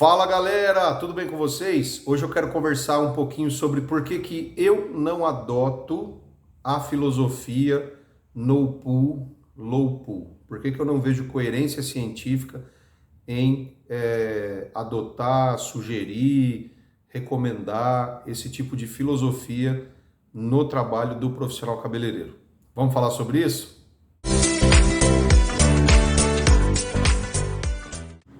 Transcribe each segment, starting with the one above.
Fala galera, tudo bem com vocês? Hoje eu quero conversar um pouquinho sobre por que eu não adoto a filosofia no pool, low pool. Por que eu não vejo coerência científica em adotar, sugerir, recomendar esse tipo de filosofia no trabalho do profissional cabeleireiro. Vamos falar sobre isso?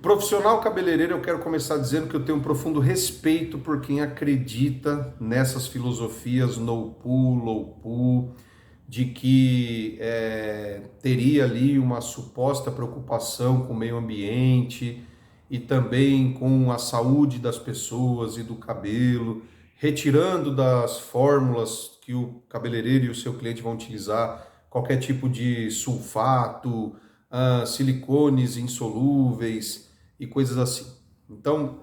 Profissional cabeleireiro, eu quero começar dizendo que eu tenho um profundo respeito por quem acredita nessas filosofias no pool, low pool, de que teria ali uma suposta preocupação com o meio ambiente e também com a saúde das pessoas e do cabelo, retirando das fórmulas que o cabeleireiro e o seu cliente vão utilizar qualquer tipo de sulfato, silicones insolúveis e coisas assim. Então,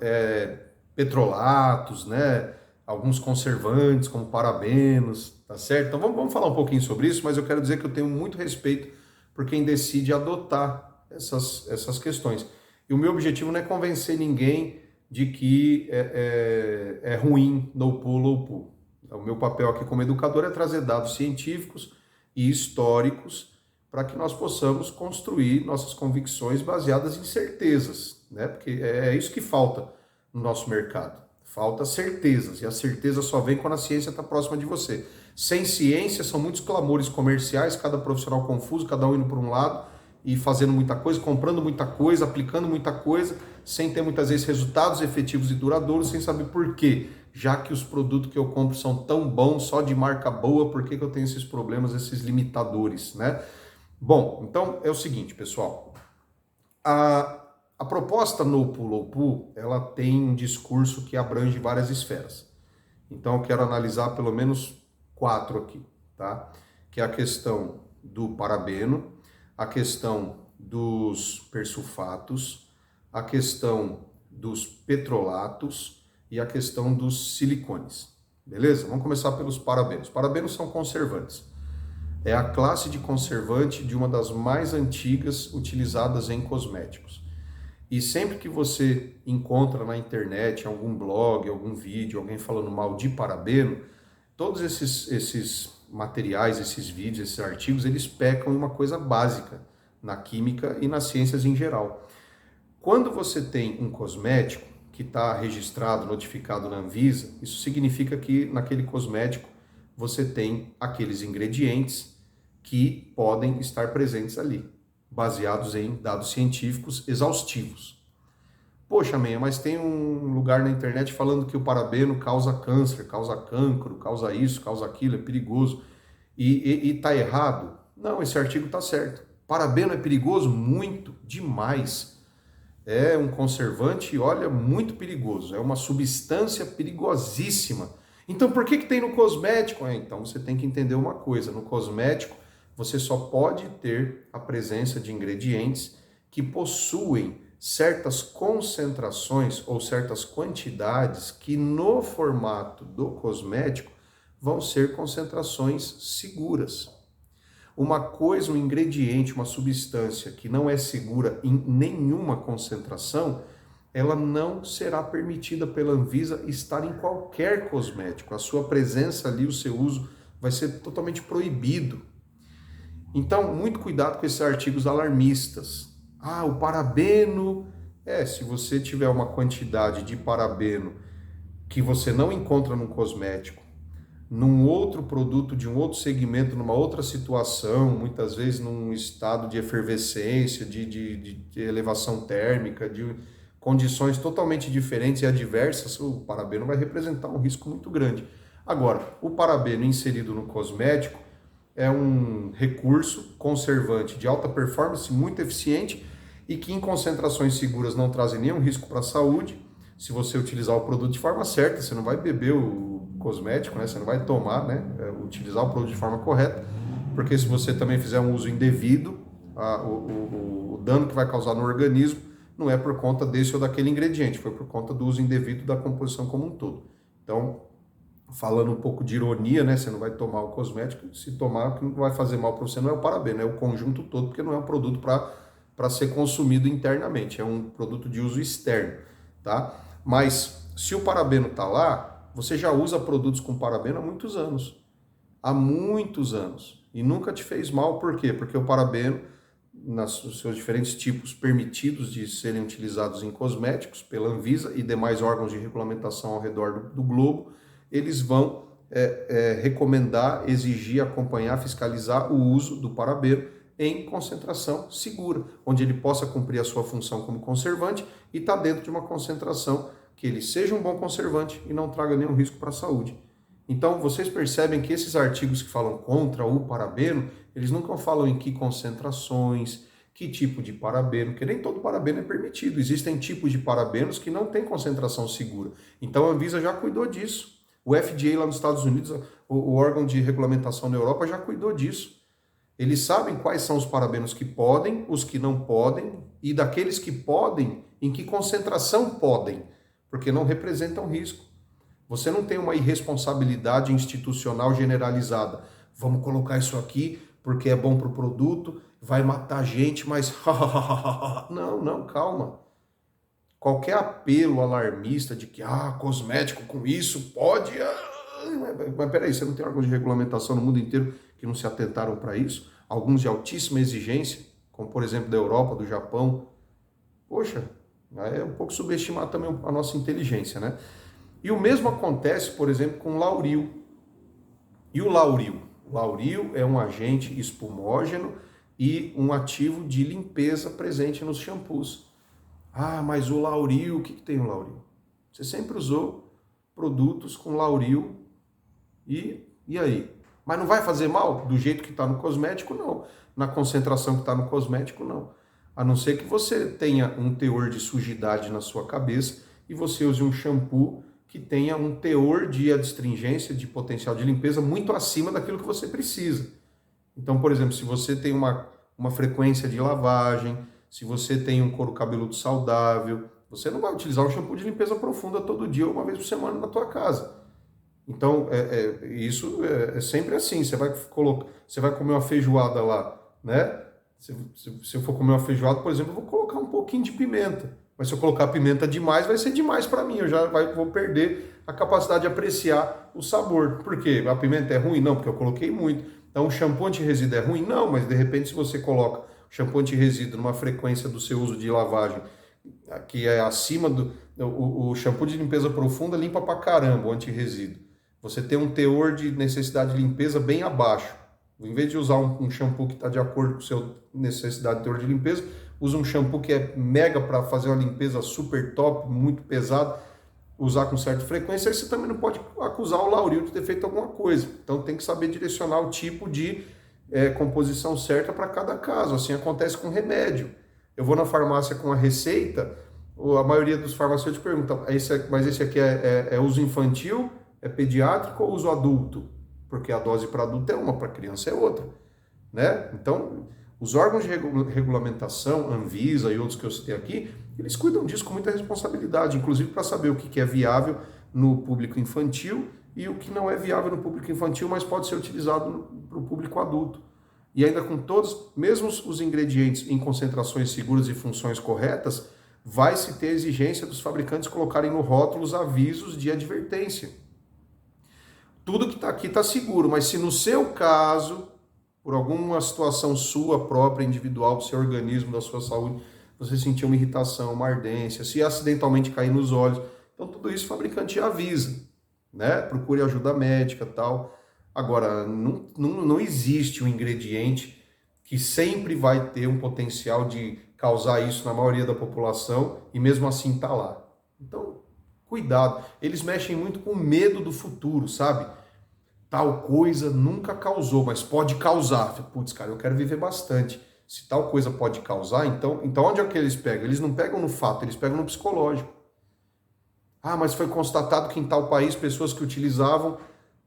petrolatos, né? Alguns conservantes, como parabenos, tá certo? Então vamos falar um pouquinho sobre isso, mas eu quero dizer que eu tenho muito respeito por quem decide adotar essas questões. E o meu objetivo não é convencer ninguém de que é ruim no pool, low pool. O meu papel aqui como educador é trazer dados científicos e históricos para que nós possamos construir nossas convicções baseadas em certezas, né? Porque é isso que falta no nosso mercado. Falta certezas, e a certeza só vem quando a ciência está próxima de você. Sem ciência, são muitos clamores comerciais, cada profissional confuso, cada um indo para um lado e fazendo muita coisa, comprando muita coisa, aplicando muita coisa, sem ter muitas vezes resultados efetivos e duradouros, sem saber por quê. Já que os produtos que eu compro são tão bons, só de marca boa, por que eu tenho esses problemas, esses limitadores, né? Bom, então é o seguinte, pessoal. A proposta no Pool Low Pool, ela tem um discurso que abrange várias esferas. Então eu quero analisar pelo menos 4 aqui, tá? Que é a questão do parabeno, a questão dos persulfatos, a questão dos petrolatos e a questão dos silicones. Beleza? Vamos começar pelos parabenos. Parabenos são conservantes. É a classe de conservante de uma das mais antigas utilizadas em cosméticos. E sempre que você encontra na internet, em algum blog, algum vídeo, alguém falando mal de parabeno, todos esses materiais, esses vídeos, esses artigos, eles pecam em uma coisa básica na química e nas ciências em geral. Quando você tem um cosmético que está registrado, notificado na Anvisa, isso significa que naquele cosmético você tem aqueles ingredientes que podem estar presentes ali, baseados em dados científicos exaustivos. Poxa, Menha, mas tem um lugar na internet falando que o parabeno causa câncer, causa cancro, causa isso, causa aquilo, é perigoso. E tá errado? Não, esse artigo tá certo. Parabeno é perigoso? Muito, demais. É um conservante, olha, muito perigoso. É uma substância perigosíssima. Então, por que tem no cosmético? Então, você tem que entender uma coisa. No cosmético, você só pode ter a presença de ingredientes que possuem certas concentrações ou certas quantidades que no formato do cosmético vão ser concentrações seguras. Uma coisa, um ingrediente, uma substância que não é segura em nenhuma concentração, ela não será permitida pela Anvisa estar em qualquer cosmético. A sua presença ali, o seu uso vai ser totalmente proibido. Então, muito cuidado com esses artigos alarmistas. O parabeno... se você tiver uma quantidade de parabeno que você não encontra num cosmético, num outro produto de um outro segmento, numa outra situação, muitas vezes num estado de efervescência, de elevação térmica, de condições totalmente diferentes e adversas, o parabeno vai representar um risco muito grande. Agora, o parabeno inserido no cosmético é um recurso conservante de alta performance, muito eficiente e que em concentrações seguras não trazem nenhum risco para a saúde. Se você utilizar o produto de forma certa, você não vai beber o cosmético, né? Você não vai tomar, né? Utilizar o produto de forma correta, porque se você também fizer um uso indevido, o dano que vai causar no organismo não é por conta desse ou daquele ingrediente, foi por conta do uso indevido da composição como um todo. Então, falando um pouco de ironia, né? Você não vai tomar o cosmético, se tomar, o que não vai fazer mal para você não é o parabeno, é o conjunto todo, porque não é um produto para ser consumido internamente, é um produto de uso externo. tá? Mas se o parabeno está lá, você já usa produtos com parabeno há muitos anos. Há muitos anos. E nunca te fez mal, por quê? Porque o parabeno, nos seus diferentes tipos permitidos de serem utilizados em cosméticos, pela Anvisa e demais órgãos de regulamentação ao redor do globo, eles vão recomendar, exigir, acompanhar, fiscalizar o uso do parabeno em concentração segura, onde ele possa cumprir a sua função como conservante e está dentro de uma concentração que ele seja um bom conservante e não traga nenhum risco para a saúde. Então, vocês percebem que esses artigos que falam contra o parabeno, eles nunca falam em que concentrações, que tipo de parabeno, porque nem todo parabeno é permitido. Existem tipos de parabenos que não têm concentração segura. Então, a Anvisa já cuidou disso. O FDA lá nos Estados Unidos, o órgão de regulamentação na Europa já cuidou disso. Eles sabem quais são os parabenos que podem, os que não podem, e daqueles que podem, em que concentração podem, porque não representam risco. Você não tem uma irresponsabilidade institucional generalizada. Vamos colocar isso aqui porque é bom para o produto, vai matar gente, mas... Não, calma. Qualquer apelo alarmista de que, cosmético com isso pode... Mas peraí, você não tem órgãos de regulamentação no mundo inteiro que não se atentaram para isso? Alguns de altíssima exigência, como por exemplo da Europa, do Japão. Poxa, é um pouco subestimar também a nossa inteligência, né? E o mesmo acontece, por exemplo, com o lauril. E o lauril? O lauril é um agente espumógeno e um ativo de limpeza presente nos shampoos. Mas o lauril, o que tem o lauril? Você sempre usou produtos com lauril e aí? Mas não vai fazer mal? Do jeito que está no cosmético, não. Na concentração que está no cosmético, não. A não ser que você tenha um teor de sujidade na sua cabeça e você use um shampoo que tenha um teor de adstringência, de potencial de limpeza muito acima daquilo que você precisa. Então, por exemplo, se você tem uma frequência de lavagem, se você tem um couro cabeludo saudável, você não vai utilizar um shampoo de limpeza profunda todo dia ou uma vez por semana na tua casa. Então, isso é sempre assim. Você vai comer uma feijoada lá, né? Se eu for comer uma feijoada, por exemplo, eu vou colocar um pouquinho de pimenta. Mas se eu colocar pimenta demais, vai ser demais para mim. Vou perder a capacidade de apreciar o sabor. Por quê? A pimenta é ruim? Não, porque eu coloquei muito. Então, o shampoo anti-resíduo é ruim? Não, mas de repente, se você coloca o shampoo anti-resíduo numa frequência do seu uso de lavagem que é acima do... O shampoo de limpeza profunda limpa pra caramba o anti-resíduo. Você tem um teor de necessidade de limpeza bem abaixo. Em vez de usar um shampoo que está de acordo com a sua necessidade de teor de limpeza, usa um shampoo que é mega para fazer uma limpeza super top, muito pesada, usar com certa frequência, aí você também não pode acusar o lauril de ter feito alguma coisa. Então tem que saber direcionar o tipo de composição certa para cada caso. Assim acontece com remédio. Eu vou na farmácia com a receita, a maioria dos farmacêuticos perguntam, mas esse aqui é uso infantil, é pediátrico ou uso adulto? Porque a dose para adulto é uma, para criança é outra, né? Então, os órgãos de regulamentação, Anvisa e outros que eu citei aqui, eles cuidam disso com muita responsabilidade, inclusive para saber o que é viável no público infantil e o que não é viável no público infantil, mas pode ser utilizado para o público adulto. E ainda com todos, mesmo os ingredientes em concentrações seguras e funções corretas, vai se ter a exigência dos fabricantes colocarem no rótulo os avisos de advertência. Tudo que está aqui está seguro, mas se no seu caso, por alguma situação sua própria, individual, do seu organismo, da sua saúde, você sentir uma irritação, uma ardência, se acidentalmente cair nos olhos, então tudo isso o fabricante avisa, né? Procure ajuda médica e tal. Agora, não existe um ingrediente que sempre vai ter um potencial de causar isso na maioria da população e mesmo assim está lá. Então, cuidado. Eles mexem muito com o medo do futuro, sabe? Tal coisa nunca causou, mas pode causar. Putz, cara, eu quero viver bastante. Se tal coisa pode causar, então onde é que eles pegam? Eles não pegam no fato, eles pegam no psicológico. Mas foi constatado que em tal país pessoas que utilizavam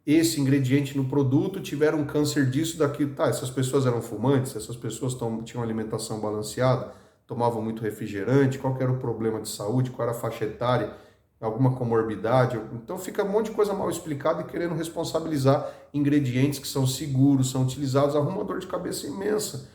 esse ingrediente no produto tiveram câncer disso, daquilo. Tá, essas pessoas eram fumantes, essas pessoas tinham alimentação balanceada, tomavam muito refrigerante, qual que era o problema de saúde, qual era a faixa etária, alguma comorbidade. Então fica um monte de coisa mal explicada e querendo responsabilizar ingredientes que são seguros, são utilizados, arruma uma dor de cabeça imensa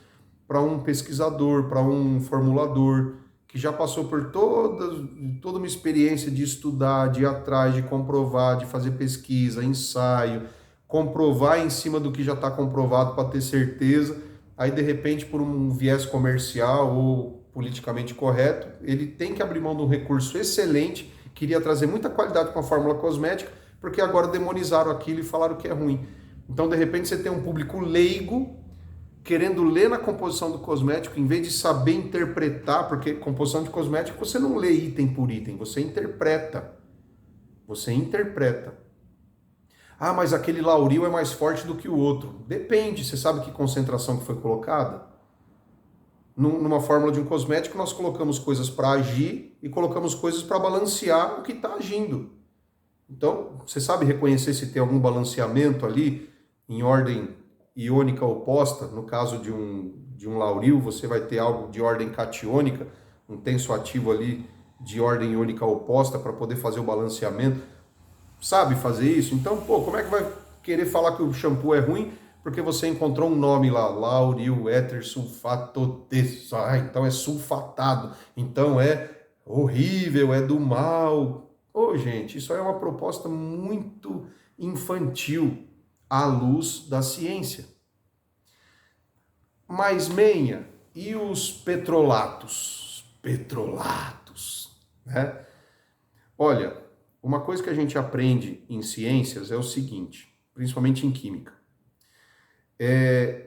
para um pesquisador, para um formulador. que já passou por toda uma experiência de estudar, de ir atrás, de comprovar, de fazer pesquisa, ensaio, comprovar em cima do que já está comprovado para ter certeza, aí de repente por um viés comercial ou politicamente correto, ele tem que abrir mão de um recurso excelente, queria trazer muita qualidade com a fórmula cosmética, porque agora demonizaram aquilo e falaram que é ruim. Então de repente você tem um público leigo, querendo ler na composição do cosmético, em vez de saber interpretar, porque composição de cosmético você não lê item por item, você interpreta. Você interpreta. Ah, mas aquele lauril é mais forte do que o outro. Depende, você sabe que concentração que foi colocada? Numa fórmula de um cosmético, nós colocamos coisas para agir e colocamos coisas para balancear o que está agindo. Então, você sabe reconhecer se tem algum balanceamento ali em ordem iônica oposta? No caso de um lauril, você vai ter algo de ordem catiônica, um tensoativo ali de ordem iônica oposta para poder fazer o balanceamento. Sabe fazer isso? Então, como é que vai querer falar que o shampoo é ruim porque você encontrou um nome lá, lauril éter sulfato de... então é sulfatado, então é horrível, é do mal. Gente, isso aí é uma proposta muito infantil à luz da ciência. Mas, Menha, e os petrolatos? Petrolatos, né? Olha, uma coisa que a gente aprende em ciências é o seguinte, principalmente em química.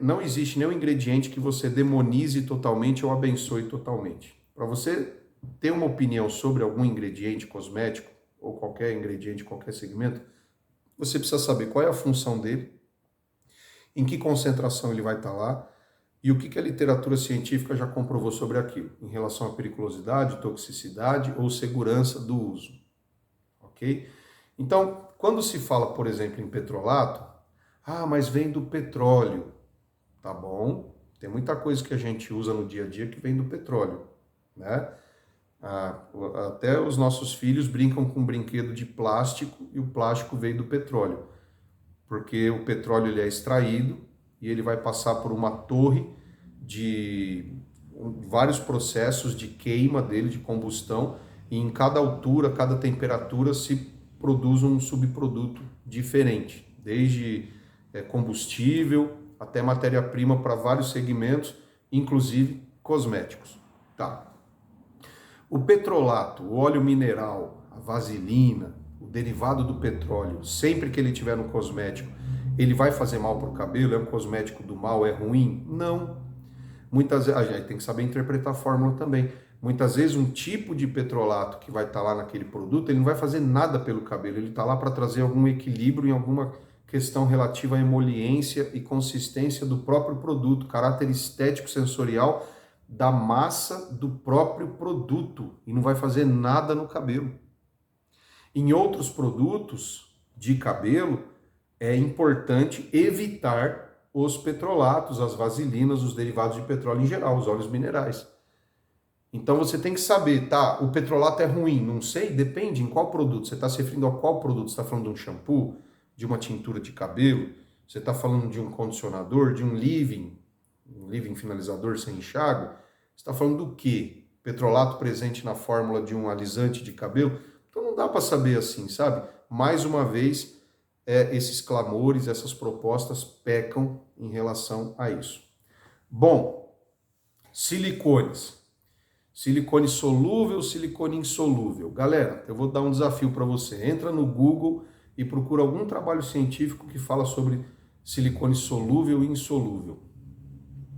Não existe nenhum ingrediente que você demonize totalmente ou abençoe totalmente. Para você ter uma opinião sobre algum ingrediente cosmético, ou qualquer ingrediente, qualquer segmento, você precisa saber qual é a função dele, em que concentração ele vai estar lá, e o que a literatura científica já comprovou sobre aquilo, em relação à periculosidade, toxicidade ou segurança do uso. Ok? Então, quando se fala, por exemplo, em petrolato, mas vem do petróleo. Tá bom, tem muita coisa que a gente usa no dia a dia que vem do petróleo, né? Até os nossos filhos brincam com um brinquedo de plástico e o plástico veio do petróleo, porque o petróleo ele é extraído e ele vai passar por uma torre de vários processos de queima dele, de combustão, e em cada altura, cada temperatura se produz um subproduto diferente, desde combustível até matéria-prima para vários segmentos, inclusive cosméticos. Tá. O petrolato, o óleo mineral, a vaselina, o derivado do petróleo, sempre que ele estiver no cosmético, ele vai fazer mal para o cabelo? É um cosmético do mal? É ruim? Não. Muitas vezes, a gente tem que saber interpretar a fórmula também. Muitas vezes um tipo de petrolato que vai estar lá naquele produto, ele não vai fazer nada pelo cabelo, ele está lá para trazer algum equilíbrio em alguma questão relativa à emoliência e consistência do próprio produto, caráter estético sensorial da massa do próprio produto, e não vai fazer nada no cabelo. Em outros produtos de cabelo, é importante evitar os petrolatos, as vaselinas, os derivados de petróleo em geral, os óleos minerais. Então você tem que saber, tá, o petrolato é ruim, não sei, depende em qual produto. Você está se referindo a qual produto? Você está falando de um shampoo, de uma tintura de cabelo? Você está falando de um condicionador, de um leave-in finalizador sem enxágue? Você está falando do quê? Petrolato presente na fórmula de um alisante de cabelo? Então não dá para saber assim, sabe? Mais uma vez, esses clamores, essas propostas pecam em relação a isso. Bom, silicones. Silicone solúvel, silicone insolúvel. Galera, eu vou dar um desafio para você. Entra no Google e procura algum trabalho científico que fala sobre silicone solúvel e insolúvel.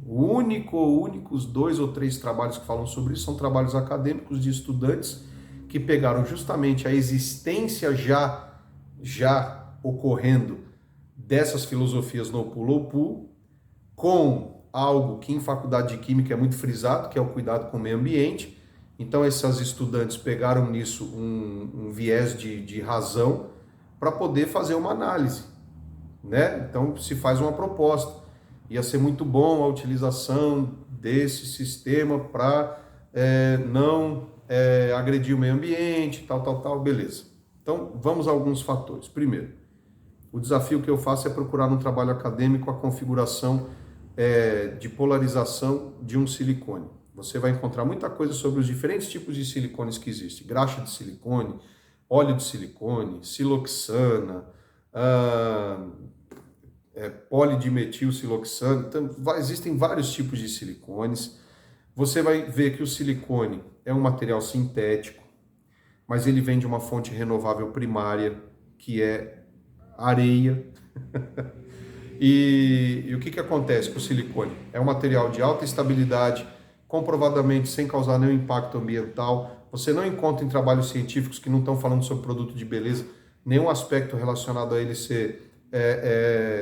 Únicos 2 ou 3 trabalhos que falam sobre isso são trabalhos acadêmicos de estudantes que pegaram justamente a existência já ocorrendo dessas filosofias no pull com algo que em faculdade de química é muito frisado, que é o cuidado com o meio ambiente. Então essas estudantes pegaram nisso um viés de razão para poder fazer uma análise, né? Então se faz uma proposta. Ia ser muito bom a utilização desse sistema para não agredir o meio ambiente, tal, beleza. Então vamos a alguns fatores. Primeiro, o desafio que eu faço é procurar no trabalho acadêmico a configuração de polarização de um silicone. Você vai encontrar muita coisa sobre os diferentes tipos de silicones que existem. Graxa de silicone, óleo de silicone, siloxana, polidimetilsiloxano. Então, existem vários tipos de silicones. Você vai ver que o silicone é um material sintético, mas ele vem de uma fonte renovável primária, que é areia. E o que acontece com o silicone? É um material de alta estabilidade, comprovadamente sem causar nenhum impacto ambiental. Você não encontra em trabalhos científicos que não estão falando sobre produto de beleza nenhum aspecto relacionado a ele ser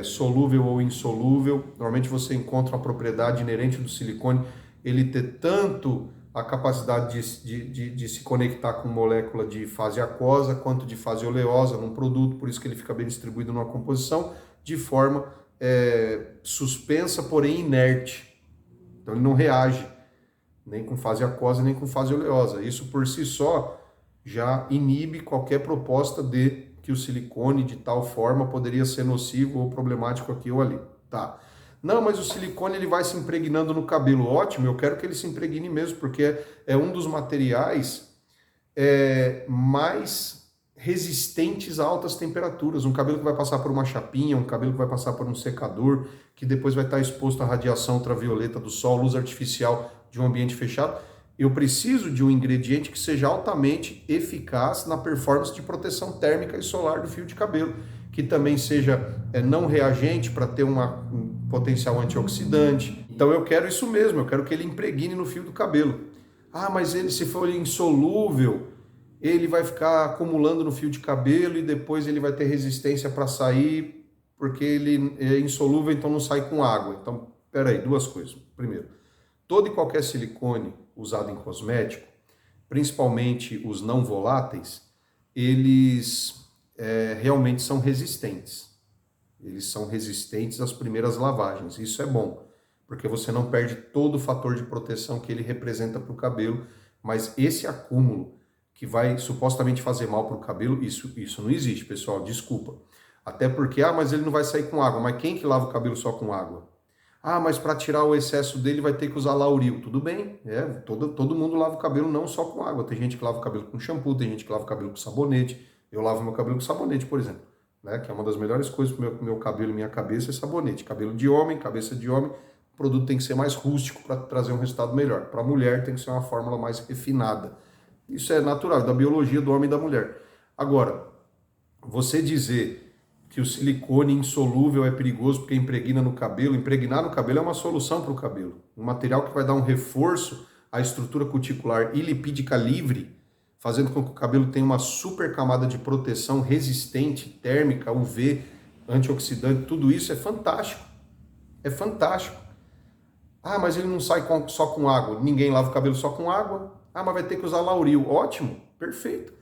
solúvel ou insolúvel. Normalmente você encontra uma propriedade inerente do silicone, ele ter tanto a capacidade de se conectar com molécula de fase aquosa quanto de fase oleosa num produto, por isso que ele fica bem distribuído numa composição de forma suspensa, porém inerte. Então ele não reage nem com fase aquosa, nem com fase oleosa. Isso por si só já inibe qualquer proposta de que o silicone de tal forma poderia ser nocivo ou problemático aqui ou ali. Tá. Não, mas o silicone ele vai se impregnando no cabelo. Ótimo, eu quero que ele se impregne mesmo, porque é um dos materiais mais resistentes a altas temperaturas. Um cabelo que vai passar por uma chapinha, um cabelo que vai passar por um secador, que depois vai estar exposto à radiação ultravioleta do sol, luz artificial de um ambiente fechado. Eu preciso de um ingrediente que seja altamente eficaz na performance de proteção térmica e solar do fio de cabelo, que também seja não reagente para ter um potencial antioxidante. Então eu quero isso mesmo, eu quero que ele impregne no fio do cabelo. Ah, mas ele, se for insolúvel, ele vai ficar acumulando no fio de cabelo e depois ele vai ter resistência para sair, porque ele é insolúvel, então não sai com água. Então, peraí, duas coisas. Primeiro, todo e qualquer silicone usado em cosmético, principalmente os não voláteis, eles realmente são resistentes. Eles são resistentes às primeiras lavagens. Isso é bom, porque você não perde todo o fator de proteção que ele representa para o cabelo, mas esse acúmulo que vai supostamente fazer mal para o cabelo, isso não existe, pessoal, desculpa. Até porque, mas ele não vai sair com água. Mas quem que lava o cabelo só com água? Ah, mas para tirar o excesso dele vai ter que usar Lauril. Tudo bem, todo mundo lava o cabelo não só com água. Tem gente que lava o cabelo com shampoo, tem gente que lava o cabelo com sabonete. Eu lavo meu cabelo com sabonete, por exemplo, né? Que é uma das melhores coisas para o meu cabelo e minha cabeça é sabonete. Cabelo de homem, cabeça de homem, o produto tem que ser mais rústico para trazer um resultado melhor. Para a mulher tem que ser uma fórmula mais refinada. Isso é natural, da biologia do homem e da mulher. Agora, você dizer que o silicone insolúvel é perigoso porque impregna no cabelo, impregnar no cabelo é uma solução para o cabelo. Um material que vai dar um reforço à estrutura cuticular e lipídica livre, fazendo com que o cabelo tenha uma super camada de proteção resistente, térmica, UV, antioxidante, tudo isso é fantástico. É fantástico. Ah, mas ele não sai só com água. Ninguém lava o cabelo só com água. Ah, mas vai ter que usar Lauril. Ótimo, perfeito.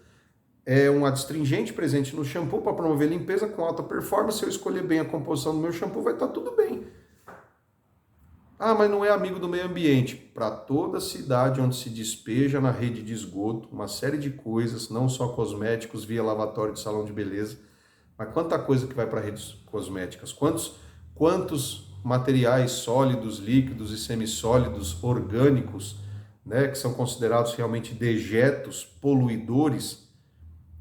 É um adstringente presente no shampoo para promover limpeza com alta performance. Se eu escolher bem a composição do meu shampoo, vai estar tudo bem. Ah, mas não é amigo do meio ambiente. Para toda cidade onde se despeja na rede de esgoto uma série de coisas, não só cosméticos via lavatório de salão de beleza, mas quanta coisa que vai para redes cosméticas. Quantos materiais sólidos, líquidos e semissólidos, orgânicos, né, que são considerados realmente dejetos, poluidores,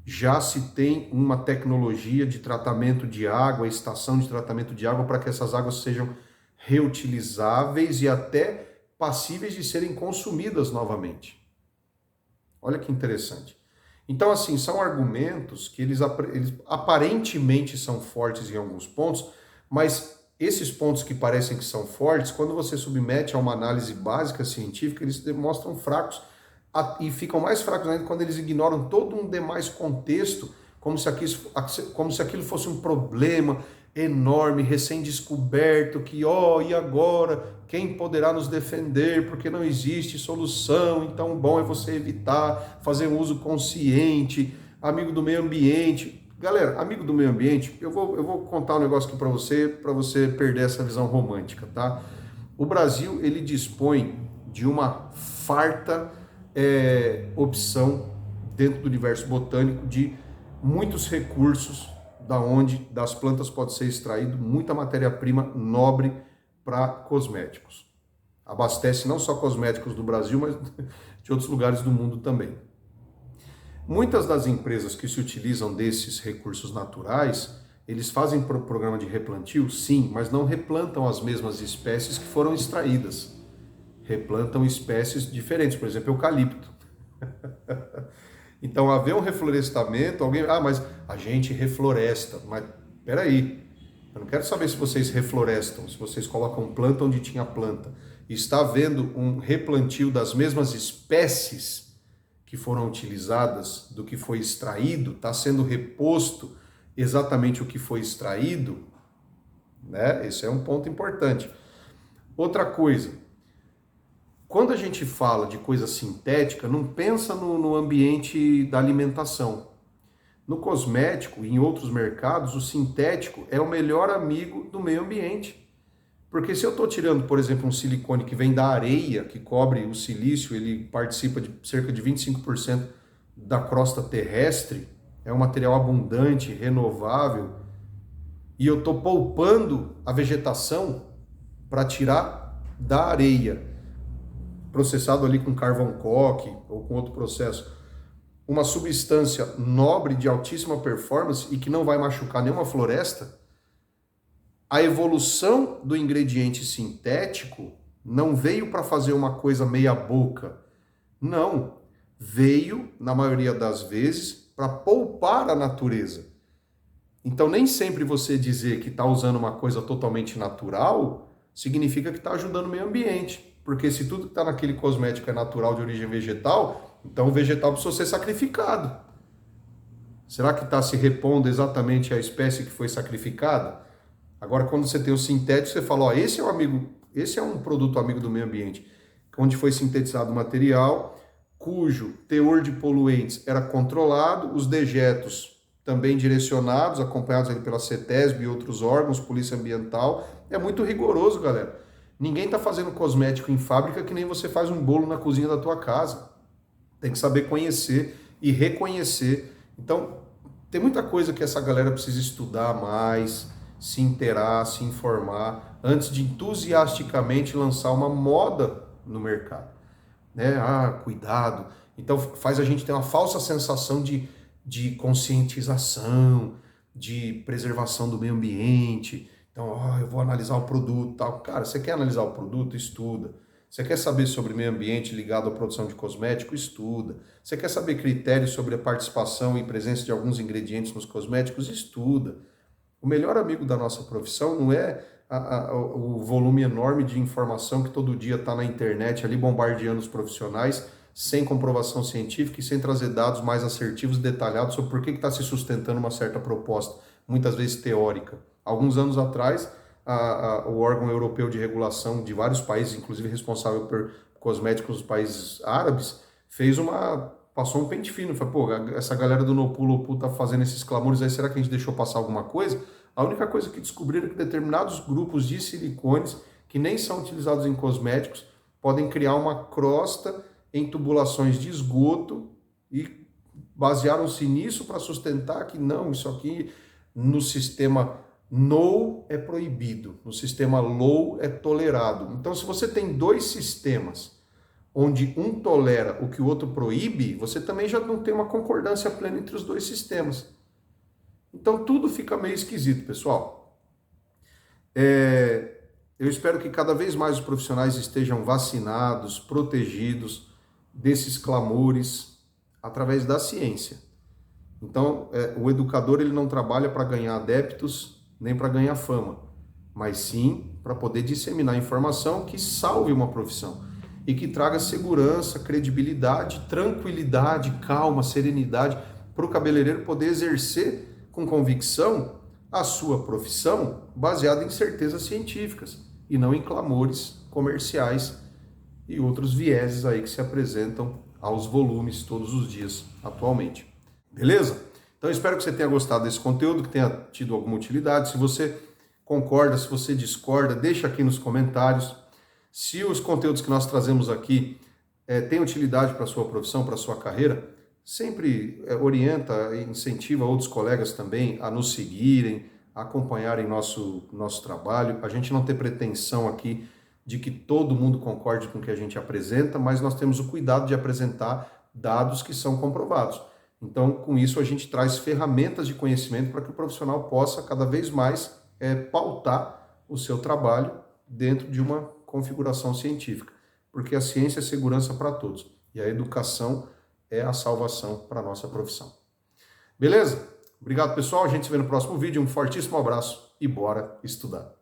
já se tem uma tecnologia de tratamento de água, estação de tratamento de água, para que essas águas sejam reutilizáveis e até passíveis de serem consumidas novamente. Olha que interessante. Então, assim, são argumentos que eles aparentemente são fortes em alguns pontos, mas esses pontos que parecem que são fortes, quando você submete a uma análise básica científica, eles demonstram fracos e ficam mais fracos ainda quando eles ignoram todo um demais contexto, como se aquilo fosse um problema enorme, recém-descoberto, que, e agora? Quem poderá nos defender? Porque não existe solução, então bom é você evitar, fazer um uso consciente, amigo do meio ambiente. Galera, amigo do meio ambiente, eu vou contar um negócio aqui para você perder essa visão romântica, tá? O Brasil, ele dispõe de uma farta opção dentro do universo botânico de muitos recursos das plantas pode ser extraído muita matéria-prima nobre para cosméticos. abastece não só cosméticos do Brasil, mas de outros lugares do mundo também. Muitas das empresas que se utilizam desses recursos naturais, eles fazem programa de replantio, sim, mas não replantam as mesmas espécies que foram extraídas. Replantam espécies diferentes, por exemplo, eucalipto. Então, haver um reflorestamento, mas a gente refloresta. Mas, peraí, eu não quero saber se vocês reflorestam, se vocês colocam planta onde tinha planta. Está havendo um replantio das mesmas espécies que foram utilizadas, do que foi extraído, está sendo reposto exatamente o que foi extraído, né? Esse é um ponto importante. Outra coisa, quando a gente fala de coisa sintética, não pensa no ambiente da alimentação. No cosmético e em outros mercados, o sintético é o melhor amigo do meio ambiente. Porque se eu estou tirando, por exemplo, um silicone que vem da areia, que cobre o silício, ele participa de cerca de 25% da crosta terrestre, é um material abundante, renovável, e eu estou poupando a vegetação para tirar da areia, processado ali com carvão coque ou com outro processo, uma substância nobre de altíssima performance e que não vai machucar nenhuma floresta. A evolução do ingrediente sintético não veio para fazer uma coisa meia boca. Não. Veio, na maioria das vezes, para poupar a natureza. Então, nem sempre você dizer que está usando uma coisa totalmente natural significa que está ajudando o meio ambiente. Porque se tudo que está naquele cosmético é natural de origem vegetal, então o vegetal precisa ser sacrificado. Será que está se repondo exatamente à espécie que foi sacrificada? Agora, quando você tem o sintético, você fala, ó, esse é um produto amigo do meio ambiente, onde foi sintetizado o material, cujo teor de poluentes era controlado, os dejetos também direcionados, acompanhados ali pela CETESB e outros órgãos, Polícia Ambiental. É muito rigoroso, galera. Ninguém está fazendo cosmético em fábrica que nem você faz um bolo na cozinha da tua casa. Tem que saber conhecer e reconhecer. Então, tem muita coisa que essa galera precisa estudar mais, se inteirar, se informar, antes de entusiasticamente lançar uma moda no mercado. Né? Ah, cuidado. Então faz a gente ter uma falsa sensação de conscientização, de preservação do meio ambiente. Então, eu vou analisar o produto e tal. Cara, você quer analisar o produto? Estuda. Você quer saber sobre meio ambiente ligado à produção de cosmético? Estuda. Você quer saber critérios sobre a participação e presença de alguns ingredientes nos cosméticos? Estuda. O melhor amigo da nossa profissão não é o volume enorme de informação que todo dia está na internet ali bombardeando os profissionais sem comprovação científica e sem trazer dados mais assertivos e detalhados sobre por que está se sustentando uma certa proposta, muitas vezes teórica. Alguns anos atrás, o órgão europeu de regulação de vários países, inclusive responsável por cosméticos dos países árabes, passou um pente fino. Falei, pô, essa galera do Nopulopu tá fazendo esses clamores aí, será que a gente deixou passar alguma coisa? A única coisa que descobriram é que determinados grupos de silicones, que nem são utilizados em cosméticos, podem criar uma crosta em tubulações de esgoto e basearam-se nisso para sustentar que não, isso aqui no sistema no é proibido, no sistema low é tolerado. Então, se você tem dois sistemas onde um tolera o que o outro proíbe, você também já não tem uma concordância plena entre os dois sistemas. Então tudo fica meio esquisito, pessoal. Eu espero que cada vez mais os profissionais estejam vacinados, protegidos desses clamores através da ciência. Então, o educador ele não trabalha para ganhar adeptos nem para ganhar fama, mas sim para poder disseminar informação que salve uma profissão e que traga segurança, credibilidade, tranquilidade, calma, serenidade para o cabeleireiro poder exercer com convicção a sua profissão baseada em certezas científicas e não em clamores comerciais e outros vieses aí que se apresentam aos volumes todos os dias atualmente. Beleza? Então espero que você tenha gostado desse conteúdo, que tenha tido alguma utilidade. Se você concorda, se você discorda, deixa aqui nos comentários. Se os conteúdos que nós trazemos aqui têm utilidade para a sua profissão, para a sua carreira, sempre orienta e incentiva outros colegas também a nos seguirem, a acompanharem nosso trabalho. A gente não tem pretensão aqui de que todo mundo concorde com o que a gente apresenta, mas nós temos o cuidado de apresentar dados que são comprovados. Então, com isso, a gente traz ferramentas de conhecimento para que o profissional possa cada vez mais pautar o seu trabalho dentro de uma configuração científica, porque a ciência é segurança para todos e a educação é a salvação para a nossa profissão. Beleza? Obrigado, pessoal. A gente se vê no próximo vídeo. Um fortíssimo abraço e bora estudar.